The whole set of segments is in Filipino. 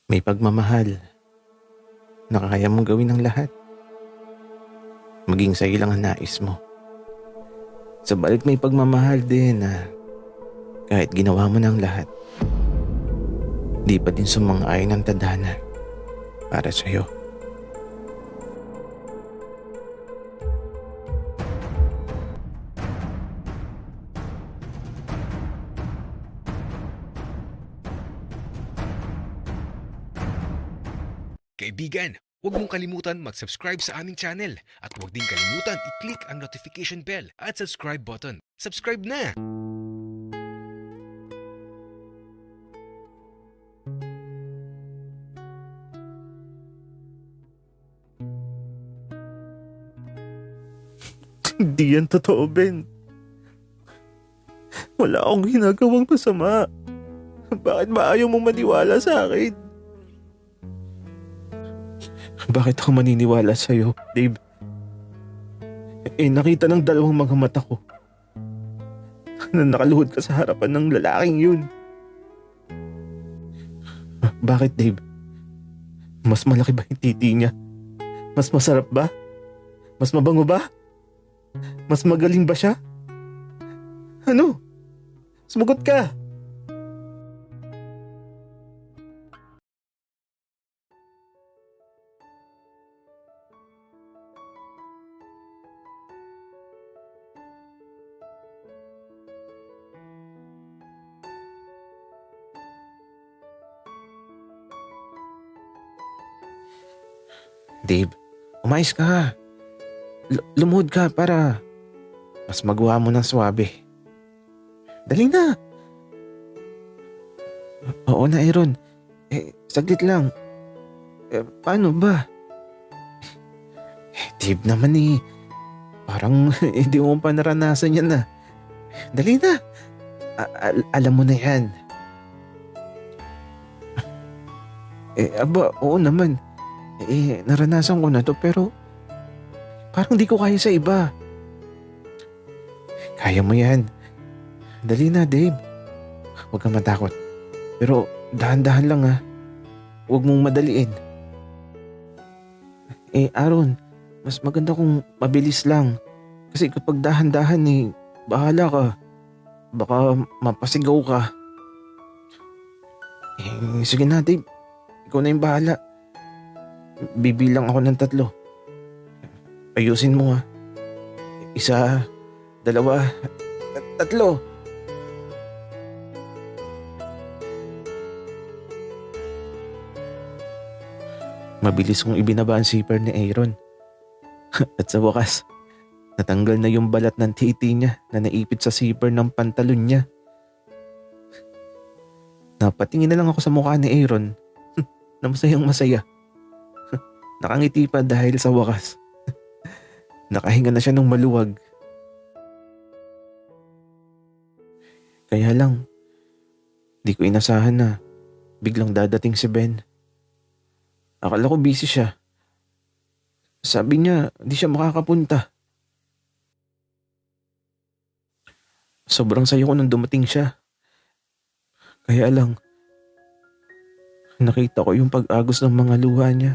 May pagmamahal na kaya mong gawin ang lahat. Maging sa'yo lang ang nais mo. Sabalit may pagmamahal din na kahit ginawa mo ng lahat, di pa din sumang-ayon ang tadhana para sa'yo. Kaibigan, huwag mong kalimutan mag-subscribe sa aming channel at huwag din kalimutan i-click ang notification bell at subscribe button. Subscribe na! Hindi yan totoo, Ben. Wala akong ginagawang masama. Bakit ba ayaw mong maniwala sa akin? Bakit ako maniniwala sa'yo, Dave? Nakita ng dalawang mga mata ko na nakaluhod ka sa harapan ng lalaking yun. Bakit, Dave? Mas malaki ba yung titi niya? Mas masarap ba? Mas mabango ba? Mas magaling ba siya? Ano? Sumagot ka! Dave, umayos ka. Lumuhod ka para mas magawa mo ng swabe. Dali na. Oo na, Aaron. Saglit lang. Paano ba? Dave naman parang hindi mo pa naranasan yan na. Dali na. Alam mo na yan. Oo naman. Naranasan ko na to pero parang di ko kaya sa iba. Kaya mo yan. Dali na, Dave. Huwag kang matakot. Pero dahan-dahan lang ha. Huwag mong madaliin. Aaron, mas maganda kung mabilis lang. Kasi kapag dahan-dahan bahala ka. Baka mapasigaw ka. Sige na, Dave. Ikaw na yung bahala. Bibilang ako ng 3. Ayusin mo ha. 1, 2, 3. Mabilis kong ibinaba ang zipper ni Aaron. At sa wakas, natanggal na yung balat ng titi niya na naipit sa zipper ng pantalon niya. Napatingin na lang ako sa mukha ni Aaron na masayang masaya. Nakangiti pa dahil sa wakas. Nakahinga na siya ng maluwag. Kaya lang, di ko inasahan na biglang dadating si Ben. Akala ko busy siya. Sabi niya, di siya makakapunta. Sobrang sayo ko nung dumating siya. Kaya lang, nakita ko yung pag-agos ng mga luha niya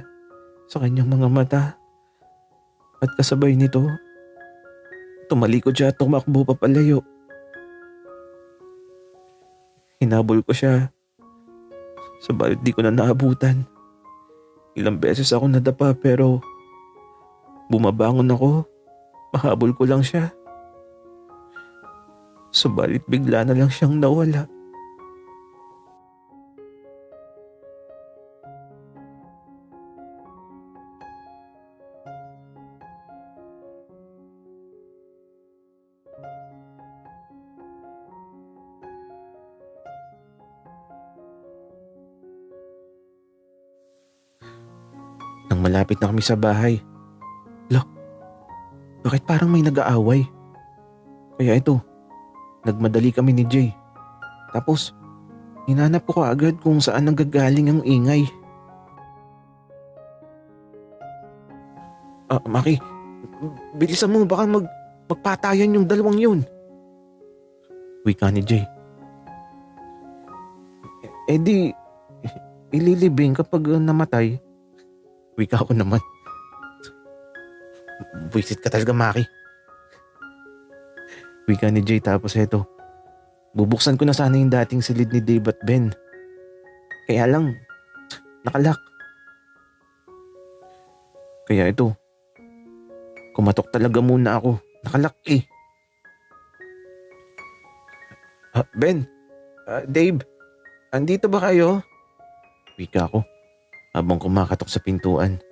sa kanyang mga mata. At kasabay nito, tumalikod siya at tumakbo papalayo. Hinabol ko siya. Sabalit di ko na naabutan. Ilang beses ako nadapa pero bumabangon ako. Mahabol ko lang siya. Sabalit bigla na lang siyang nawala. Nang malapit na kami sa bahay, bakit parang may nag-aaway? Kaya ito, nagmadali kami ni Jay. Tapos, hinanap ko agad kung saan nanggagaling ang ingay. Maki, bilisan mo, baka magpatayan yung dalawang yun. Wika ni Jay. ililibing kapag namatay. Wika ko naman. Buisit ka talaga, Maki. Wika ni Jay tapos eto. Bubuksan ko na sana yung dating silid ni Dave at Ben. Kaya lang, nakalak. Kaya ito, kumatok talaga muna ako. Nakalak eh. Ben, Dave, andito ba kayo? Wika ko habang kumakatok sa pintuan.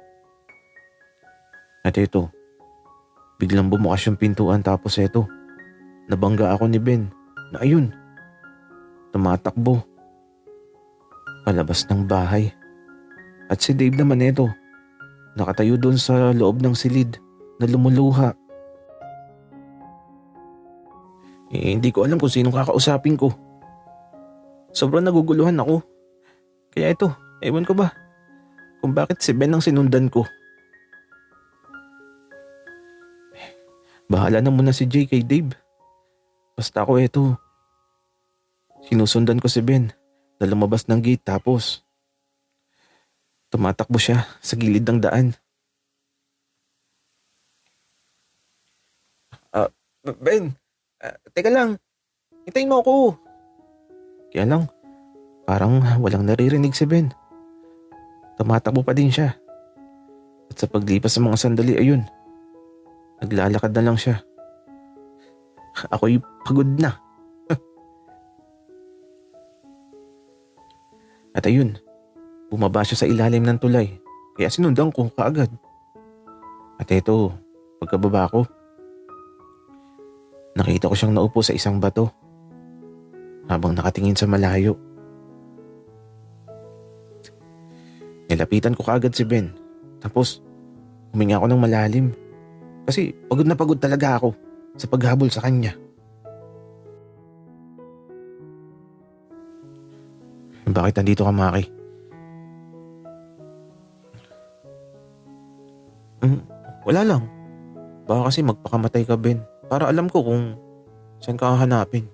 At ito, biglang bumukas yung pintuan tapos ito, nabangga ako ni Ben na ayun, tumatakbo palabas ng bahay. At si Dave naman ito, nakatayo doon sa loob ng silid na lumuluha. Hindi ko alam kung sinong kakausapin ko. Sobrang naguguluhan ako. Kaya ito, ewan ko ba kung bakit si Ben ang sinundan ko. Bahala na muna si Jay kay Dave. Basta ako ito, sinusundan ko si Ben na lumabas ng gate tapos tumatakbo siya sa gilid ng daan. Ben, teka lang, hintayin mo ako. Kaya lang, parang walang naririnig si Ben. Tumatakbo pa din siya. At sa paglipas ng mga sandali ayun, naglalakad na lang siya. Ako'y pagod na. At ayun, bumaba siya sa ilalim ng tulay. Kaya sinundan ko kaagad. At eto, pagkababa ko, nakita ko siyang naupo sa isang bato habang nakatingin sa malayo. Nilapitan ko kaagad si Ben. Tapos, huminga ako ng malalim. Kasi pagod na pagod talaga ako sa paghabol sa kanya. Bakit nandito ka, Maki? Wala lang. Baka kasi magpakamatay ka, Ben. Para alam ko kung saan ka hahanapin.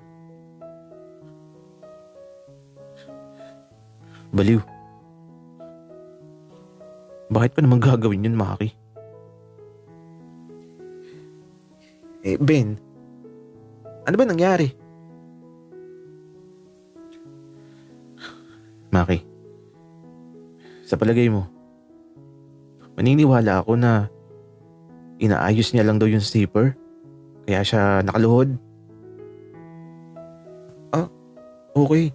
Baliw. Bakit pa naman gagawin yun, Maki? Ben, ano ba nangyari? Maki, sa palagay mo, maniniwala ako na inaayos niya lang daw yung zipper? Kaya siya nakaluhod? Okay.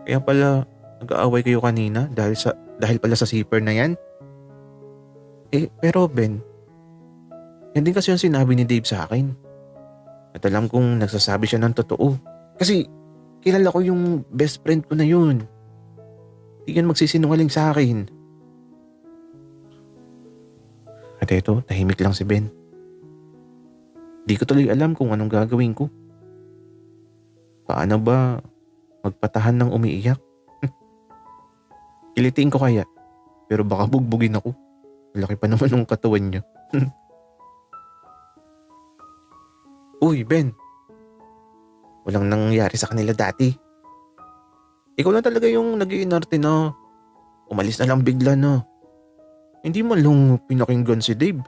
Kaya pala nag-aaway kayo kanina dahil pala sa zipper na yan? Pero Ben, yan din kasi yung sinabi ni Dave sa akin. At alam kong nagsasabi siya ng totoo. Kasi kilala ko yung best friend ko na yun. Hindi yan magsisinungaling sa akin. At eto, tahimik lang si Ben. Di ko tuloy alam kung anong gagawin ko. Paano ba magpatahan ng umiiyak? Kilitiin ko kaya, pero baka bugbugin ako. Laki pa naman ng katawan niya. Uy, Ben. Walang nangyari sa kanila dati. Ikaw lang talaga yung nag-iinarte na umalis na lang bigla na. Hindi mo lang pinakinggan si Dave.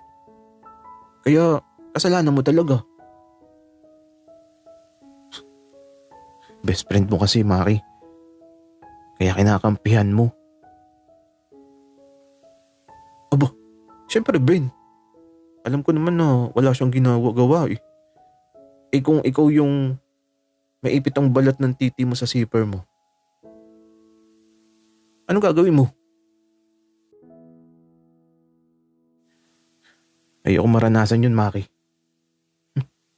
Kaya kasalanan mo talaga. Best friend mo kasi, Maki. Kaya kinakampihan mo. Aba, syempre Ben. Alam ko naman na wala siyang ginagawa eh. Kung ikaw yung maipit ang balat ng titi mo sa zipper mo, anong gagawin mo? Ayoko maranasan yun, Maki.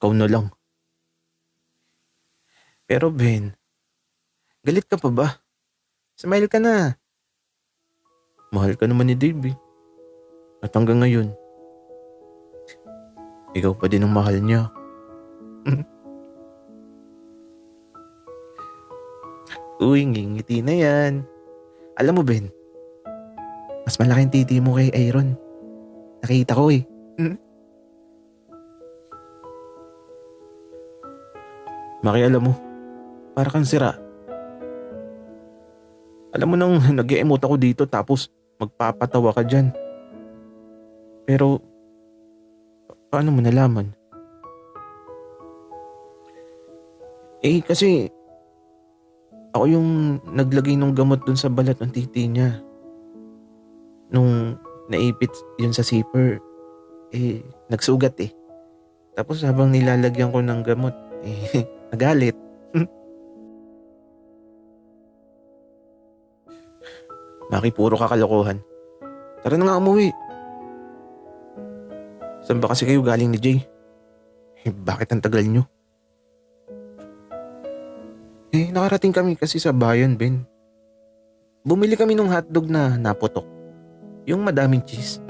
Ikaw na lang. Pero Ben, galit ka pa ba? Smile ka na. Mahal ka naman ni Dave eh. At hanggang ngayon, ikaw pa din ang mahal niya. Uy, ngingiti na yan. Alam mo, Ben, mas malaking titi mo kay Aaron. Nakita ko eh. Maki, alam mo, para kang sira. Alam mo nang nag-e-emote ako dito tapos magpapatawa ka dyan. Pero paano mo nalaman? Kasi ako yung naglagay ng gamot dun sa balat ng titi niya. Nung naipit yun sa zipper, nagsugat eh. Tapos habang nilalagyan ko ng gamot, nagalit. Maki, puro kakalokohan. Tara na nga umuwi. Saan ba kasi kayo galing ni Jay? Bakit ang tagal nyo? Nakarating kami kasi sa bayan, Ben. Bumili kami ng hotdog na naputok. Yung madaming cheese.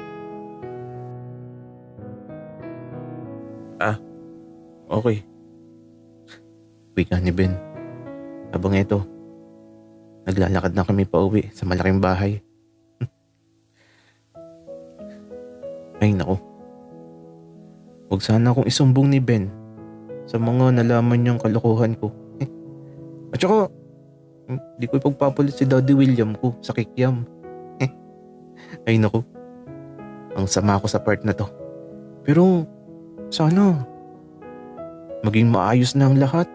Okay. Wika ni Ben. Habang ito, naglalakad na kami pa uwi sa malaking bahay. Ay nako. Huwag sana akong isumbong ni Ben sa mga nalaman niyang kalokohan ko. At saka, di ko ipagpapalit si Daddy William ko sa kikiam. Ay nako. Ang sama ko sa part na to. Pero sana maging maayos na ang lahat.